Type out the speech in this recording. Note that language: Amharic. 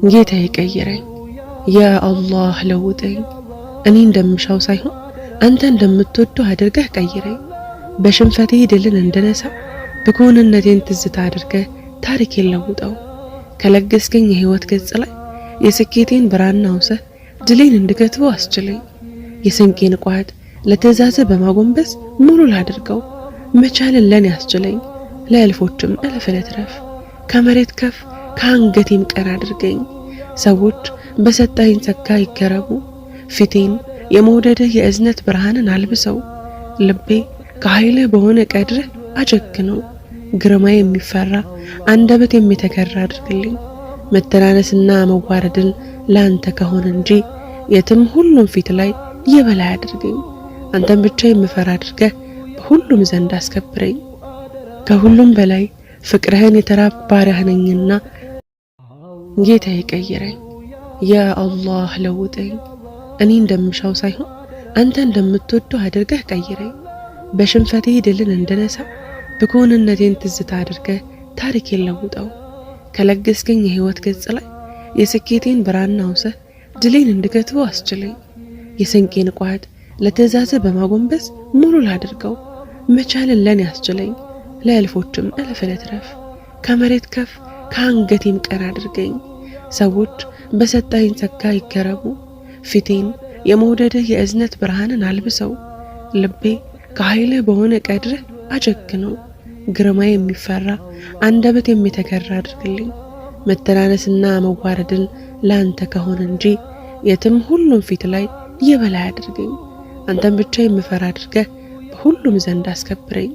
ጌታዬ ቀይረኝ፣ ያ አላህ ለውጠኝ። እኔ እንደምሻው ሳይሆን አንተ እንደምትወደው አድርገህ ቀይረኝ። በሽንፈቴ ድልን እንድነሳ ብኩንነቴን ትዝታ አድርገህ ታሪኬን ለውጠው። ከለገስከኝ የህይወት ገጽ ላይ የስኬቴን ብራና አውሰህ ድሌን እንድገትበው አስችለኝ። የስንቄን ቋት ለትእዛዝ በማጎንበስ ሙሉ ላድርገው። መቻልን ለኔ አስችለኝ፣ ለእልፎችም እልፍ ልትረፍ። ከመሬት ከፍ ከአንገቴም ቀና አድርገኝ። ሰዎች በሰጠኝ ጸጋ ይገረሙ፣ ፊቴን የመውደድህ የእዝነት ብርሃንን አልብሰው። ልቤ ከኃይልህ በሆነ ቀድርህ አጀግነው። ግርማ የሚፈራ አንደበት የሚተገራ አድርግልኝ። መተናነስና መዋረድን ላንተ ከሆነ እንጂ የትም ሁሉም ፊት ላይ የበላይ አድርገኝ። አንተን ብቻ የምፈራ አድርገህ በሁሉም ዘንድ አስከብረኝ። ከሁሉም በላይ ፍቅርህን የተራብ ባሪያህ ነኝና ጌታዬ ቀይረኝ፣ ያ አላህ ለውጠኝ። እኔ እንደምሻው ሳይሆን አንተ እንደምትወደው አድርገህ ቀይረኝ። በሽንፈቴ ድልን እንድነሳ ብኩንነቴን ትዝታ አድርገህ ታሪኬን ለውጠው። ከለገስከኝ የህይወት ገጽ ላይ የስኬቴን ብራና አውሰህ ድሌን እንድገትበው አስችለኝ። የስንቄን ቋት ለትእዛዝ በማጎንበስ ሙሉ ላድርገው። መቻልን ለኔ አስችለኝ፣ ለእልፎችም እልፍ ልትረፍ። ከመሬት ከፍ ከአንገቴም ቀና አድርገኝ። ሰዎች በሰጠኝ ጸጋ ይገረሙ፣ ፊቴን የመውደድህ የእዝነት ብርሃንን አልብሰው። ልቤ ከኃይልህ በሆነ ቀድርህ አጀግነው። ግርማ የሚፈራ አንደበት የሚተገራ አድርግልኝ። መተናነስና መዋረድን ላንተ ከሆነ እንጂ የትም ሁሉም ፊት ላይ የበላይ አድርገኝ። አንተን ብቻ የምፈራ አድርገህ በሁሉም ዘንድ አስከብረኝ።